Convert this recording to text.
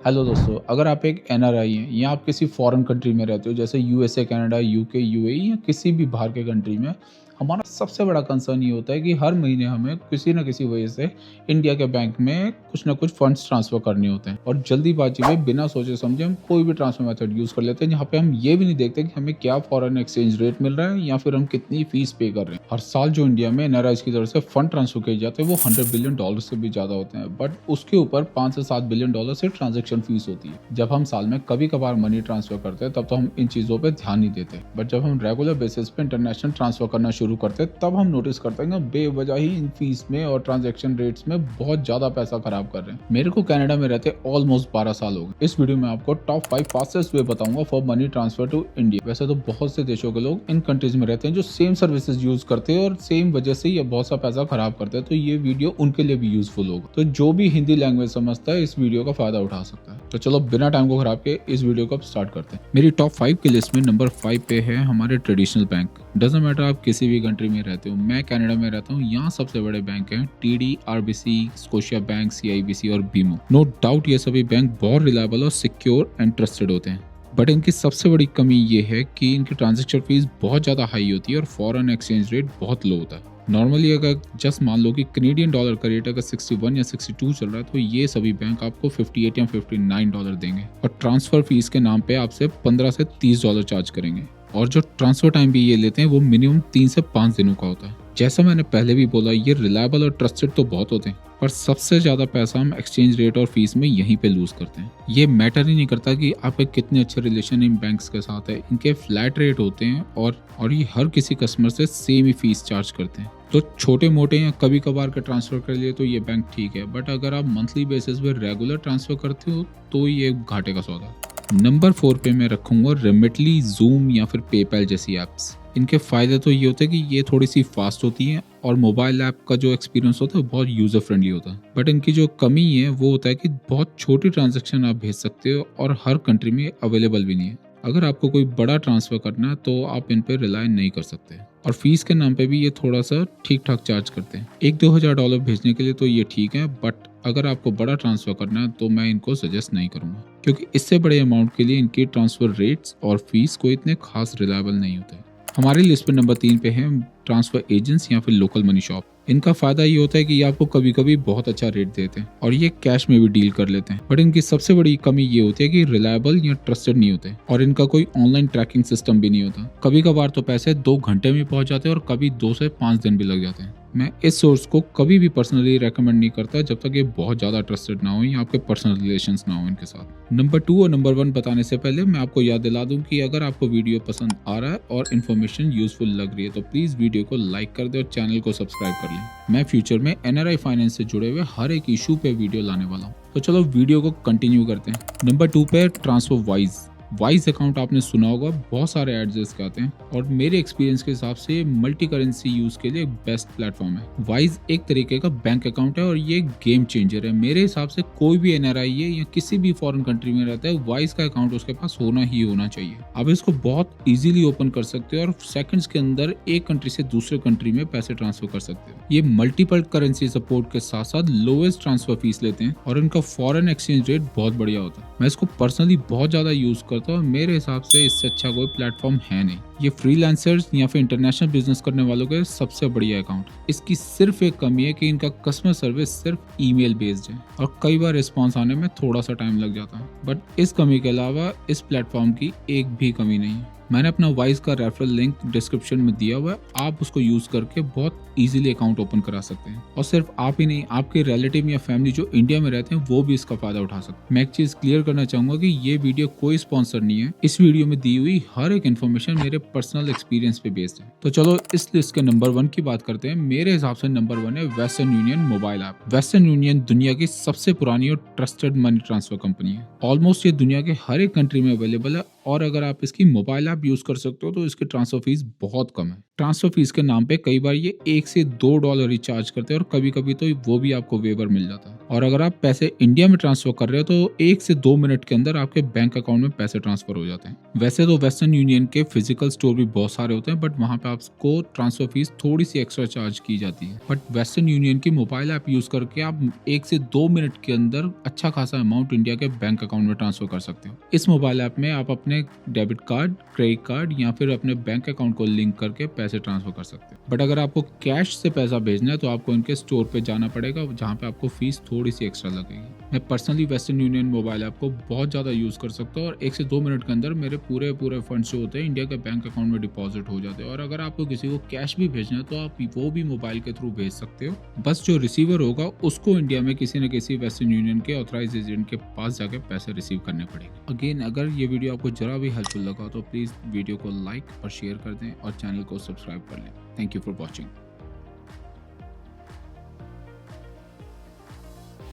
Hello दोस्तों, अगर आप एक एनआरआई हैं या आप किसी फॉरेन कंट्री में रहते हो जैसे यूएसए, कनाडा, यूके, यूएई या किसी भी बाहर के कंट्री में, हमारा सबसे बड़ा कंसर्न ये होता है कि हर महीने हमें किसी न किसी वजह से इंडिया के बैंक में कुछ ना कुछ फंड्स ट्रांसफ़र करने होते हैं और जल्दीबाजी में बिना सोचे समझे हम कोई भी ट्रांसफ़र मेथड यूज़ कर लेते हैं, जहाँ पे हम ये भी नहीं देखते कि हमें क्या फॉरेन एक्सचेंज रेट मिल रहा है या फिर हम कितनी फीस पे कर रहे हैं। हर साल जो इंडिया में एनआरआईज़ की तरफ से फंड ट्रांसफ़र किए जाते हैं वो $100 बिलियन से भी ज़्यादा होते हैं, बट उसके ऊपर $5 से $7 बिलियन से ट्रांजेक्शन फीस होती है। जब हम साल में कभी कभार मनी ट्रांसफ़र करते हैं तब तो हम इन चीज़ों पर ध्यान नहीं देते, बट जब हम रेगुलर बेसिस पे इंटरनेशनल ट्रांसफ़र करना शुरू करते हैं तब हम नोटिस करते हैं कि बेवजह ही इन फीस में और ट्रांजैक्शन रेट्स में बहुत ज्यादा पैसा खराब कर रहे हैं। मेरे को कनाडा में रहते ऑलमोस्ट 12 साल हो गए। इस वीडियो में आपको टॉप 5 फास्टेस्ट वे बताऊंगा for money transfer to India. वैसे तो बहुत से देशों के लोग इन कंट्रीज में रहते हैं जो सेम सर्विसेज यूज करते हैं और सेम वजह से ये बहुत सा पैसा खराब करते हैं, तो ये वीडियो उनके लिए भी यूजफुल होगा। तो जो भी हिंदी लैंग्वेज समझता है इस वीडियो का फायदा उठा सकता है। तो चलो बिना टाइम को खराब के इस वीडियो को स्टार्ट करते हैं। मेरी टॉप 5 की लिस्ट में नंबर 5 पे है हमारे ट्रेडिशनल बैंक। डजंट मैटर आप किसी भी कंट्री में रहते हो, मैं कनाडा में रहता हूँ, यहाँ सबसे बड़े बैंक हैं टीडी, आरबीसी, स्कोशिया बैंक, सीआईबीसी और बीमो। नो डाउट ये सभी बैंक बहुत रिलायबल और सिक्योर एंड ट्रस्टेड होते हैं, बट इनकी सबसे बड़ी कमी ये है कि इनकी ट्रांजैक्शन फीस बहुत ज़्यादा हाई होती है और फॉरेन एक्सचेंज रेट बहुत लो होता है। नॉर्मली अगर जस्ट मान लो कि कनेडियन डॉलर का रेट अगर 61 या 62 चल रहा है तो ये सभी बैंक आपको 58 या $59 देंगे और ट्रांसफर फीस के नाम पे आपसे $15 से $30 चार्ज करेंगे। और जो ट्रांसफर टाइम भी ये लेते हैं वो मिनिमम 3 से 5 दिनों का होता है। जैसा मैंने पहले भी बोला, ये रिलायबल और ट्रस्टेड तो बहुत होते हैं, पर सबसे ज्यादा पैसा हम एक्सचेंज रेट और फीस में यहीं पे लूज करते हैं। ये मैटर ही नहीं करता कि आपके कितने अच्छे रिलेशन इन बैंक्स के साथ है, इनके फ्लैट रेट होते हैं और ये हर किसी कस्टमर से सेम ही फीस चार्ज करते हैं। तो छोटे मोटे या कभी कभार के ट्रांसफर के लिए तो ये बैंक ठीक है, बट अगर आप मंथली बेसिस पे रेगुलर ट्रांसफर करते हो तो ये घाटे का सौदा। नंबर 4 पे मैं रखूंगा रेमिटली, जूम या फिर पेपैल जैसी एप्स। इनके फायदे तो ये होते हैं कि ये थोड़ी सी फास्ट होती हैं और मोबाइल ऐप का जो एक्सपीरियंस होता है बहुत यूजर फ्रेंडली होता है, बट इनकी जो कमी है वो होता है कि बहुत छोटी ट्रांजैक्शन आप भेज सकते हो और हर कंट्री में अवेलेबल भी नहीं है। अगर आपको कोई बड़ा ट्रांसफर करना है तो आप इन पे रिलाय नहीं कर सकते और फीस के नाम पे भी ये थोड़ा सा ठीक ठाक चार्ज करते हैं। $1-2 हज़ार भेजने के लिए तो ये ठीक है, बट अगर आपको बड़ा ट्रांसफर करना है तो मैं इनको सजेस्ट नहीं करूंगा, क्योंकि इससे बड़े अमाउंट के लिए इनकी ट्रांसफर रेट्स और फीस कोई इतने खास रिलायबल नहीं होते। हमारी लिस्ट पे नंबर 3 पे है ट्रांसफर एजेंट्स या फिर लोकल मनी शॉप। इनका फायदा ये होता है कि ये आपको कभी कभी बहुत अच्छा रेट देते हैं और ये कैश में भी डील कर लेते हैं, बट इनकी सबसे बड़ी कमी ये होती है कि रिलायबल या ट्रस्टेड नहीं होते और इनका कोई ऑनलाइन ट्रैकिंग सिस्टम भी नहीं होता। कभी कभार तो पैसे 2 घंटे में पहुंच जाते हैं और कभी 2 से 5 दिन भी लग जाते हैं। मैं इस सोर्स को कभी भी पर्सनली रेकमेंड नहीं करता जब तक ये बहुत ज्यादा ट्रस्टेड ना हो या आपके पर्सनल रिलेशंस ना हो इनके साथ। नंबर 2 और नंबर 1 बताने से पहले मैं आपको याद दिला दूं कि अगर आपको वीडियो पसंद आ रहा है और इन्फॉर्मेशन यूजफुल लग रही है तो प्लीज वीडियो को लाइक कर दे और चैनल को सब्सक्राइब कर लें। मैं फ्यूचर में एनआरआई फाइनेंस से जुड़े हुए हर एक इशू पे वीडियो लाने वाला हूँ। तो चलो वीडियो को कंटिन्यू करते हैं। नंबर 2 पे ट्रांसफर वाइज अकाउंट आपने सुना होगा, बहुत सारे एड्स इसके आते हैं और मेरे एक्सपीरियंस के हिसाब से मल्टी करेंसी यूज के लिए बेस्ट प्लेटफॉर्म है। वाइज एक तरीके का बैंक अकाउंट है और ये गेम चेंजर है। मेरे हिसाब से कोई भी एनआरआई है या किसी भी फॉरेन कंट्री में रहता है, वाइज का अकाउंट उसके पास होना ही होना चाहिए। आप इसको बहुत इजीली ओपन कर सकते हो और सेकंड्स के अंदर एक कंट्री से दूसरे कंट्री में पैसे ट्रांसफर कर सकते हो। ये मल्टीपल करेंसी सपोर्ट के साथ साथ लोएस्ट ट्रांसफर फीस लेते हैं और इनका फॉरेन एक्सचेंज रेट बहुत बढ़िया होता है। मैं इसको पर्सनली बहुत ज्यादा यूज करता हूँ, मेरे हिसाब से इससे अच्छा कोई प्लेटफॉर्म है नहीं। ये फ्रीलांसर्स या फिर इंटरनेशनल बिजनेस करने वालों के सबसे बढ़िया अकाउंट। इसकी सिर्फ एक कमी है कि इनका कस्टमर सर्विस सिर्फ ईमेल बेस्ड है और कई बार रिस्पॉन्स आने में थोड़ा सा टाइम लग जाता है, बट इस कमी के अलावा इस प्लेटफॉर्म की एक भी कमी नहीं है। मैंने अपना वाइज का रेफरल लिंक डिस्क्रिप्शन में दिया हुआ है, आप उसको यूज करके बहुत इजीली अकाउंट ओपन करा सकते हैं और सिर्फ आप ही नहीं, आपके रिलेटिव या फैमिली जो इंडिया में रहते हैं वो भी इसका फायदा उठा सकते हैं। मैं एक चीज क्लियर करना चाहूंगा कि ये वीडियो कोई स्पॉन्सर नहीं है। इस वीडियो में दी हुई हर एक इन्फॉर्मेशन मेरे पर्सनल एक्सपीरियंस पे बेस्ड है। तो चलो इस लिस्ट के नंबर 1 की बात करते हैं। मेरे हिसाब से नंबर 1 है western union mobile app. Western union दुनिया की सबसे पुरानी और ट्रस्टेड मनी ट्रांसफर कंपनी है। ऑलमोस्ट ये दुनिया के हर एक कंट्री में अवेलेबल है और अगर आप इसकी मोबाइल ऐप यूज कर सकते हो तो इसकी ट्रांसफर फीस बहुत कम है। ट्रांसफर फीस के नाम पे कई बार ये $1 से $2 ही चार्ज करते हैं और कभी कभी तो वो भी आपको वेवर मिल जाता है। और अगर आप पैसे इंडिया में ट्रांसफर कर रहे हो तो 1 से 2 मिनट के अंदर आपके बैंक अकाउंट में पैसे ट्रांसफर हो जाते हैं। वैसे तो वेस्टर्न यूनियन के फिजिकल स्टोर भी बहुत सारे होते हैं, बट वहाँ पे आपको ट्रांसफर फीस थोड़ी सी एक्स्ट्रा चार्ज की जाती है। बट वेस्टर्न यूनियन की मोबाइल ऐप यूज करके आप 1 से 2 मिनट के अंदर अच्छा खासा अमाउंट इंडिया के बैंक अकाउंट में ट्रांसफर कर सकते हो। इस मोबाइल ऐप में आप अपने डेबिट कार्ड, क्रेडिट कार्ड या फिर अपने बैंक अकाउंट को लिंक करके पैसे ट्रांसफर कर सकते हो। बट अगर आपको कैश से पैसा भेजना है तो आपको इनके स्टोर पे जाना पड़ेगा, जहाँ पे आपको फीस थोड़ी सी एक्स्ट्रा लगेगी। मैं personally western union mobile app को बहुत ज़्यादा यूज़ कर सकता हूँ और 1 से 2 मिनट के अंदर मेरे पूरे फंड्स जो होते हैं इंडिया के बैंक अकाउंट में डिपॉजिट हो जाते हैं। और अगर आपको किसी को कैश भी भेजना है तो आप वो भी मोबाइल के थ्रू भेज सकते हो। बस जो रिसीवर होगा उसको इंडिया में किसी न किसी वेस्टर्न यूनियन के ऑथराइज एजेंट के पास जाके पैसे रिसीव करने पड़ेंगे। अगेन, अगर ये वीडियो आपको जरा भी हेल्पफुल लगा तो प्लीज़ वीडियो को लाइक और शेयर कर दें और चैनल को सब्सक्राइब कर लें। Thank you for watching.